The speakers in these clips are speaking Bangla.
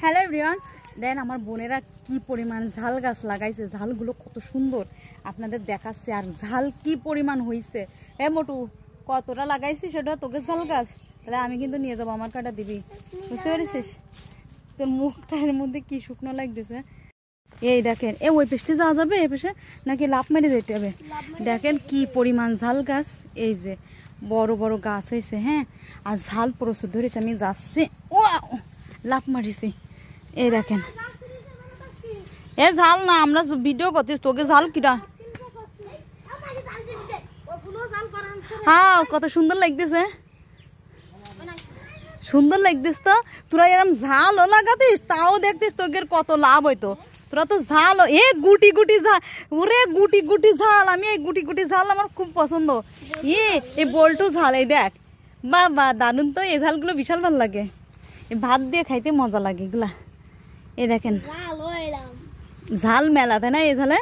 হ্যালো এভরিওয়ান, দেন আমার বোনেরা কি পরিমাণ ঝাল গাছ লাগাইছে, ঝালগুলো কত সুন্দর আপনাদের দেখাচ্ছে। আর ঝাল কি পরিমাণ হয়েছে। মোটু কতটা লাগাইছি সেটা তোকে ঝাল গাছ, তাহলে আমি কিন্তু নিয়ে যাবো, আমার কাটা দিবি, বুঝতে পেরেছিস? তোর মুখটা এর মধ্যে কি শুকনো লাগতেছে। এই দেখেন, ওই পেশে যাওয়া যাবে, এ পেশে নাকি লাফ মেরে যেতে হবে। দেখেন কি পরিমাণ ঝাল গাছ, এই যে বড় বড় গাছ হয়েছে। হ্যাঁ, আর ঝাল প্রচুর ধরেছে। আমি যাচ্ছি, ও লাফ মারিছি। এই দেখেন, ঝাল না, আমরা ভিডিও করতেছি, তোকে ঝাল কিরা। হ্যাঁ, কত সুন্দর লাগতেছে, সুন্দর লাগতেছ তো। তোরা এরকম ঝালও লাগাতিস, তাও দেখতিস তোকে কত লাভ হইতো। তোরা তো ঝাল, গুটি গুটি ঝাল, ওরে গুটি গুটি ঝাল। আমি এই গুটি গুটি ঝাল আমার খুব পছন্দ। এই বল্টু ঝাল, এই দেখ, বাবা দারুন তো। এই ঝালগুলো বিশাল ভালো লাগে, এই ভাত দিয়ে খাইতে মজা লাগে এগুলা। এই দেখেন ঝাল মেলা, তাই না? এই ঝালে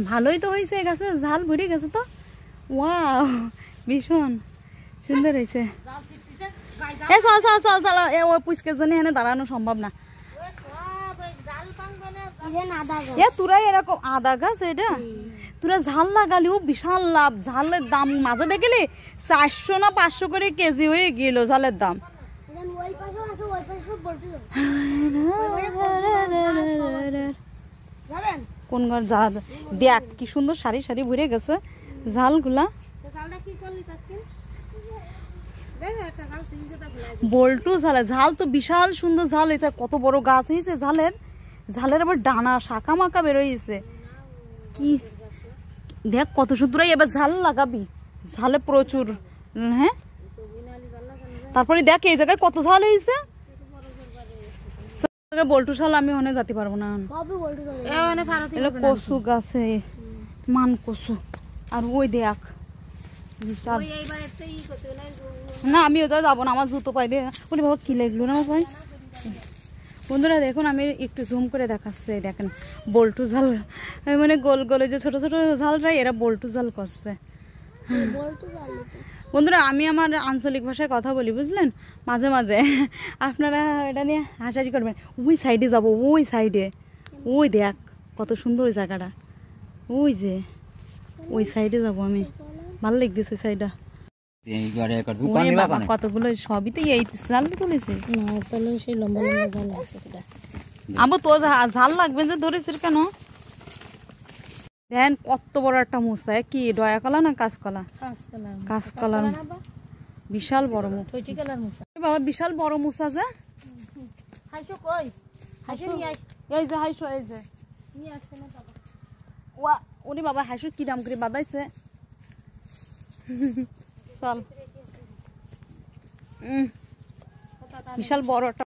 ভালোই তো হয়েছে, গাছে ঝাল ভরে গেছে তো। ওয়াও, ভীষণ সুন্দর হয়েছে। চল চল চল চল, ওই পুচকের জন্য এখানে দাঁড়ানো সম্ভব না। তোরা এরকম আদা গাছ, এটা তোরা ঝাল লাগালেও বিশাল লাভ। ঝালের দাম মাঝে দেখলি 400 না 500 করে কেজি হয়ে গেল ঝালের দাম। কোন ঘর ঝাল দেখ, কি সুন্দর সারি সারি ভরে গেছে ঝালগুলা। বল্টু ঝাল, ঝাল তো বিশাল সুন্দর ঝাল হয়েছে। কত বড় গাছ হয়েছে ঝালের, ঝালের আবার ডানা শাখা মাখা বেরোইছে। কি দেখ কত সুন্দর। এবার ঝাল লাগাবি, ঝালে প্রচুর। হ্যাঁ, তারপরে দেখ এই জায়গায় কত ঝাল হয়েছে। বল্টু ঝাল আমি ওখানে যেতে পারবো না। কচু গাছে মান কচু, আর ওই দেখ না, আমি ওটা যাবো না, আমার জুতো পাই দিয়ে। বলি বাবা কি লাগলো না ভাই। বন্ধুরা দেখুন, আমি একটু জুম করে দেখাচ্ছি। দেখেন বল্টু ঝাল, মানে গোল গোলে যে ছোট ছোট ঝালটা, এরা বল্টু ঝাল করছে। বন্ধুরা আমি আমার আঞ্চলিক ভাষায় কথা বলি, বুঝলেন, মাঝে মাঝে। আপনারা এটা নিয়ে হাসাহাসি করবেন। ওই সাইডে যাবো, ওই সাইডে, ওই দেখ কত সুন্দর ওই জায়গাটা। ওই যে ওই সাইডে যাবো আমি, ভালো লাগতেছে ওই সাইডটা। কতগুলো সবই তো এই ঝাল তুলেছে। আবার তো ঝাল লাগবে যে ধরেছিস কেন? দেন কত বড় একটা মুসা, কি ডয়া কলা না কাঁচকলা? কাঁচকলা, বিশাল বড় মুসা। বাবা বিশাল বড় মুসা যে। এই যে হাইসো, এই যে ওরে বাবা, হাইসো কি দাম করে বাদাইছে। চল, বিশাল বড় একটা